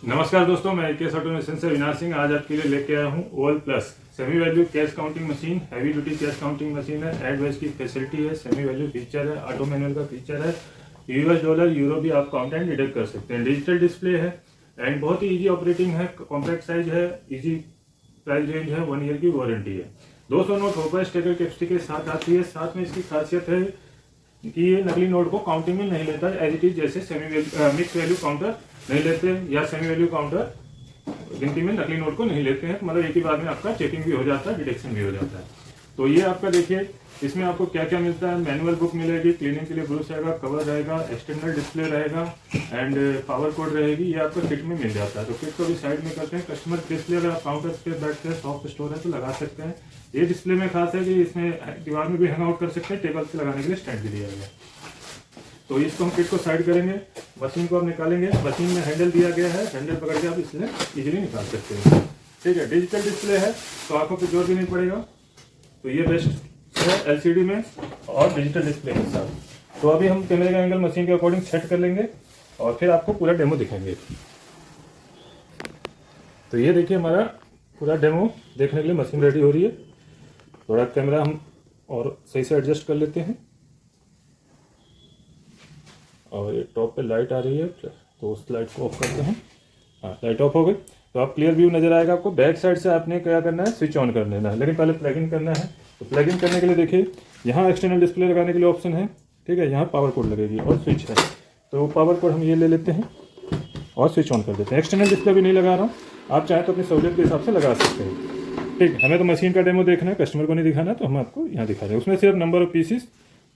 नमस्कार दोस्तों, मैं एकेएस ऑटोमेशन से विनाश सिंह आज आपके लिए लेके आया हूँ OL plus semi value cash counting machine. Heavy duty cash counting machine है, एड वैज की फैसिलिटी है, सेमी वैल्यू फीचर है, ऑटो मैनुअल का फीचर है, यूएस डॉलर यूरो भी आप काउंट एंड डिडक्ट कर सकते हैं। डिजिटल डिस्प्ले है एंड बहुत ही ईजी ऑपरेटिंग है, कॉम्पैक्ट साइज है, ईजी प्राइस रेंज है, 1 ईयर की वारंटी है। 200 नोट होगा स्टेकर कैपेसिटी के साथ आती है। साथ में इसकी खासियत है कि ये नकली नोट को काउंटिंग में नहीं लेता है, एज इट इज जैसे मिक्स वैल्यू काउंटर नहीं लेते या सेमी वैल्यू काउंटर गिनती में नकली नोट को नहीं लेते हैं। मतलब एक ही बार में आपका चेकिंग भी हो जाता है, डिटेक्शन भी हो जाता है। तो ये आपका देखिए, इसमें आपको क्या क्या मिलता है। मैनुअल बुक मिलेगी, क्लीनिंग के लिए ब्रश रहेगा, कवर रहेगा, एक्सटर्नल डिस्प्ले रहेगा एंड पावर कोड रहेगी। ये आपको किट में मिल जाता है। तो किट को भी साइड में करते हैं। कस्टमर डिस्प्ले अगर आप काउंटर पे बैठते हैं, सॉफ्ट स्टोर है तो लगा सकते हैं। ये डिस्प्ले में खास है कि इसमें दीवार में भी हैंग आउट कर सकते हैं, टेबल पे लगाने के लिए स्टैंड भी दिया गया है। तो इसको हम किट को साइड करेंगे, मशीन को आप निकालेंगे। मशीन में हैंडल दिया गया है, हैंडल पकड़ के आप इससे इजीली निकाल सकते हैं। ठीक है, डिजिटल डिस्प्ले है तो आंखों पे जोर भी नहीं पड़ेगा। तो ये बेस्ट है एलसीडी में और डिजिटल डिस्प्ले के साथ। तो अभी हम कैमरे का एंगल मशीन के अकॉर्डिंग सेट कर लेंगे और फिर आपको पूरा डेमो दिखाएंगे। तो ये देखिए, हमारा पूरा डेमो देखने के लिए मशीन रेडी हो रही है। थोड़ा कैमरा हम और सही से एडजस्ट कर लेते हैं। और ये टॉप पे लाइट आ रही है तो उस लाइट को ऑफ करते हैं। हाँ, लाइट ऑफ हो गई तो आप क्लियर व्यू नजर आएगा आपको। बैक साइड से आपने क्या करना है, स्विच ऑन कर देना है, लेकिन पहले प्लग इन करना है। तो प्लग इन करने के लिए देखिए, यहाँ एक्सटर्नल डिस्प्ले लगाने के लिए ऑप्शन है। ठीक है, यहाँ पावर कोड लगेगी और स्विच है। तो पावर कोड हम ये ले लेते हैं और स्विच ऑन कर देते हैं। एक्सटर्नल डिस्प्ले भी नहीं लगा रहा हूँ, आप चाहें तो अपनी सहूलियत के हिसाब से लगा सकते हैं। ठीक, हमें तो मशीन का डेमो देखना है, कस्टमर को नहीं दिखाना, तो हम आपको यहाँ दिखा रहे हैं। उसमें सिर्फ नंबर ऑफ पीसीस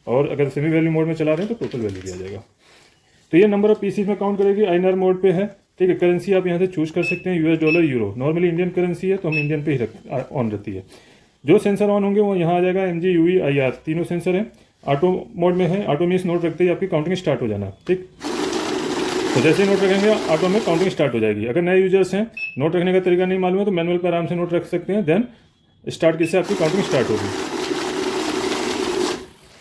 और अगर सेमी वैल्यू मोड में चला रहे हैं तो टोटल वैल्यू भी आ जाएगा। तो ये नंबर ऑफ पीसीस में काउंट करेगी। आईएनआर मोड पे है। ठीक है, करेंसी आप यहाँ से चूज कर सकते हैं, US dollar euro. Normally Indian currency है तो हम इंडियन पे ही ऑन रहती है। जो सेंसर ऑन होंगे वो यहाँ आ जाएगा, एमजी, यूवी, आईआर तीनों सेंसर हैं। ऑटो मोड में है, ऑटो मीन्स नोट रखते ही आपकी काउंटिंग स्टार्ट हो जाना। ठीक, तो जैसे ही नोट रखेंगे ऑटो में काउंटिंग स्टार्ट हो जाएगी। अगर नए यूजर्स हैं, नोट रखने का तरीका नहीं मालूम है, तो मैनुअल पर आराम से नोट रख सकते हैं। देन स्टार्ट किससे आपकी काउंटिंग स्टार्ट होगी।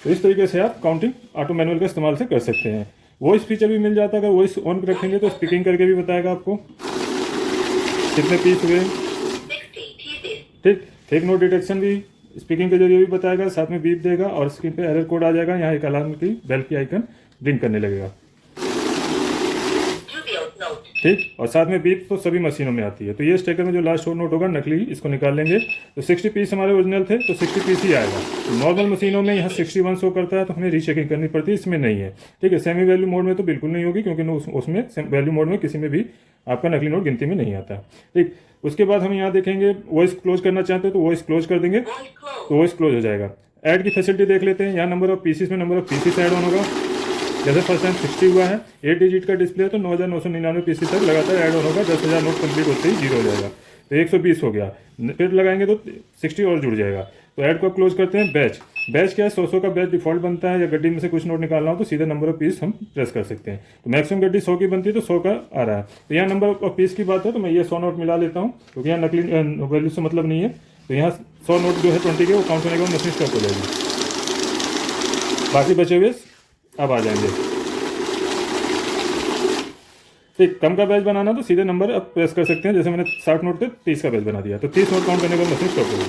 तो इस तरीके से आप काउंटिंग ऑटो मैनुअल का इस्तेमाल से कर सकते हैं। वॉइस फीचर भी मिल जाता है। अगर वॉइस ऑन रखेंगे तो स्पीकिंग करके भी बताएगा आपको कितने पीस हुए। ठीक, फेक नोट डिटेक्शन भी स्पीकिंग के जरिए भी बताएगा, साथ में बीप देगा और स्क्रीन पे एरर कोड आ जाएगा। यहाँ एक अलार्म की बेल की आइकन ब्लिंक करने लगेगा। ठीक, और साथ में बीप तो सभी मशीनों में आती है। तो ये स्टेकर में जो लास्ट शो नोट होगा नकली, इसको निकाल लेंगे। तो 60 पीस हमारे ओरिजिनल थे तो 60 पीस ही आएगा। तो नॉर्मल मशीनों में यहाँ 61 शो करता है तो हमें रीचेकिंग करनी पड़ती है, इसमें नहीं है। ठीक है, सेमी वैल्यू मोड में तो बिल्कुल नहीं होगी, क्योंकि उसमें वैल्यू मोड में किसी में भी आपका नकली नोट गिनती में नहीं आता। ठीक, उसके बाद हम यहाँ देखेंगे वॉइस क्लोज करना चाहते हैं तो वॉइस क्लोज कर देंगे तो वॉइस क्लोज हो जाएगा। ऐड की फैसिलिटी देख लेते हैं। यहाँ नंबर ऑफ पीसीस में number of pieces add on होगा। जैसे फर्स्ट टाइम 60 हुआ है, 8 डिजिट का डिस्प्ले है तो 9999 पीसी तक लगातार ऐड ऑन होगा। 10,000 नोट कंप्लीट होते ही जीरो हो जाएगा, तो 120 हो गया। फिर लगाएंगे तो 60 और जुड़ जाएगा। तो ऐड को क्लोज करते हैं। बैच क्या है, 100 का बैच डिफॉल्ट बनता है। या गड्डी में से कुछ नोट निकालना हो तो सीधे नंबर ऑफ पीस हम प्रेस कर सकते हैं। तो मैक्सिमम गड्डी 100 की बनती है तो 100 का आ रहा है। तो यहाँ नंबर ऑफ पीस की बात है तो मैं ये 100 नोट मिला लेता हूँ, क्योंकि यहाँ नकली वैल्यू से मतलब नहीं है। तो यहाँ 100 नोट जो है 20 के वो काउंट होने के बाद मशीन स्टॉप हो जाएगी। बाकी बचे हुए अब आ जाएंगे। ठीक, कम का बैच बनाना तो सीधे नंबर अब प्रेस कर सकते हैं। जैसे मैंने 60 नोट थे, 30 का बैच बना दिया तो 30 नोट काउंट करने के बाद मशीन स्टॉप होगी।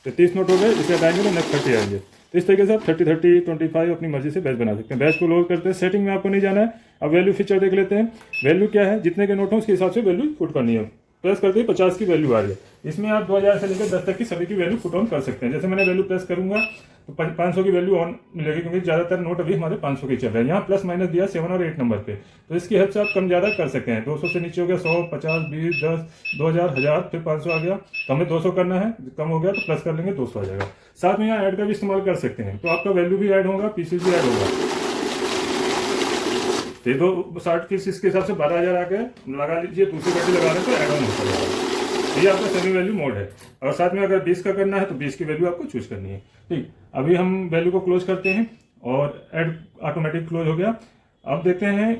तो 30 नोट हो गए, इसे हटाएंगे तो नेक्स्ट 30 आएंगे। तो इस तरीके से आप 30, 30, 25 अपनी मर्जी से बैच बना सकते हैं। बैच को लोड करते हैं, सेटिंग में आपको नहीं जाना है। अब वैल्यू फीचर देख लेते हैं। वैल्यू क्या है, जितने के नोट हो उसके हिसाब से वैल्यू पुट करनी है। प्रेस करते ही 50 की वैल्यू आ रही है। इसमें आप 2000 से लेकर 10 तक की सभी की वैल्यू पुट ऑन कर सकते हैं। जैसे मैंने वैल्यू प्रेस करूंगा तो 500 की वैल्यू ऑन मिलेगी, क्योंकि ज़्यादातर नोट अभी हमारे 500 के चल रहे हैं। यहाँ प्लस माइनस दिया 7 और 8 नंबर पे, तो इसकी हेल्प से आप कम ज़्यादा कर सकते हैं। 200 से नीचे हो गया 100, 50, 20, 10, 2000, 1000, फिर 500 आ गया तो हमें 200 करना है। कम हो गया तो प्लस कर लेंगे, 200 आ जाएगा। साथ में यहाँ ऐड का भी इस्तेमाल कर सकते हैं, तो आपका वैल्यू भी ऐड होगा, पीसीस भी ऐड होगा। ये दो 60 पीस इसके हिसाब से 12,000 आ गए, लगा लीजिए। दूसरी गड्डी लगा रहे तो ऐड ऑन होता जाएगा। ये आपका सेमी वैल्यू मोड है। और साथ में अगर 20 का करना है तो 20 की वैल्यू आपको चूज करनी है। ठीक, अभी हम वैल्यू को क्लोज करते हैं और ऐड ऑटोमेटिक क्लोज हो गया। अब देखते हैं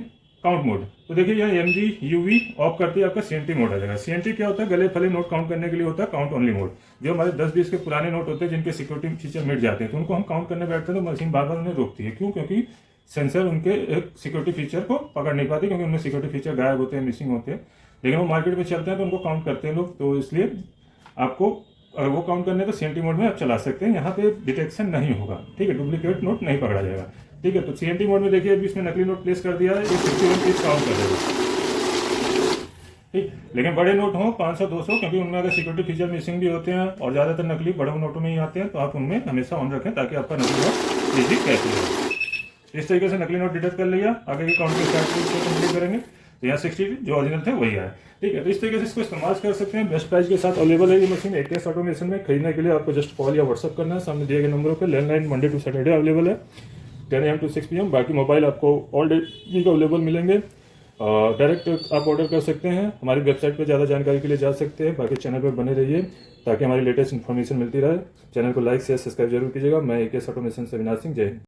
काउंट मोड। तो देखिए यहाँ एमजी, यूवी ऑफ करते ही आपका सीएनटी मोड आ जाएगा। सीएनटी क्या होता है, गले फले नोट काउंट करने के लिए होता है काउंट ओनली मोड। जो हमारे 10-20 के पुराने नोट होते हैं जिनके सिक्योरिटी फीचर मिट जाते हैं, तो उनको हम काउंट करने बैठते हैं तो मशीन बार बार उन्हें रोकती है। क्यों? क्योंकि सेंसर उनके एक सिक्योरिटी फीचर को पकड़ नहीं पाती, क्योंकि उनमें सिक्योरिटी फीचर गायब होते हैं, मिसिंग होते हैं। लेकिन वो मार्केट में चलते हैं तो उनको काउंट करते हैं लोग, तो इसलिए आपको अगर वो काउंट करने तो CNT मोड में आप चला सकते हैं, यहाँ पे डिटेक्शन नहीं होगा, ठीक है, डुप्लीकेट नोट नहीं पकड़ा जाएगा, ठीक है। तो CNT मोड में देखिए अभी इसमें नकली नोट प्लेस कर दिया है, ये 61 पीस काउंट कर देगा, ठीक। लेकिन बड़े नोट हों 500 200, क्योंकि उनमें अगर सिक्योरिटी फीचर मिसिंग भी होते हैं और ज़्यादातर नकली बड़े नोटों में ही आते हैं, तो आप उनमें हमेशा ऑन रखें ताकि आपका नकली नोट इजी कैच हो जाए। इस तरीके से नकली नोट डिटेक्ट कर लिया, आगे की काउंटिंग स्टार्ट कंप्लीट करेंगे, तो यहाँ 60 जो ओरिजिनल थे वही आए, ठीक है। तो इस तरीके से इसको इस्तेमाल कर सकते हैं, बेस्ट प्राइस के साथ अवेलेबल है ये मशीन AKS ऑटोमेशन में। खरीदने के लिए आपको जस्ट कॉल या व्हाट्सअप करना है, सामने दिए गए नंबरों पर। Landline Monday to Saturday available है 10 AM to 6 PM, बाकी मोबाइल आपको ऑल डे वीक अवेलेबल मिलेंगे। डायरेक्ट आप ऑर्डर कर सकते हैं, हमारी वेबसाइट पर ज़्यादा जानकारी के लिए जा सकते हैं। बाकी चैनल पर बने रहिए ताकि हमारी लेटेस्ट इन्फॉर्मेशन मिलती रहे। चैनल को लाइक शेयर सब्सक्राइब जरूर कीजिएगा। मैं AKS ऑटोमेशन से अविनाश सिंह, जय हिंद।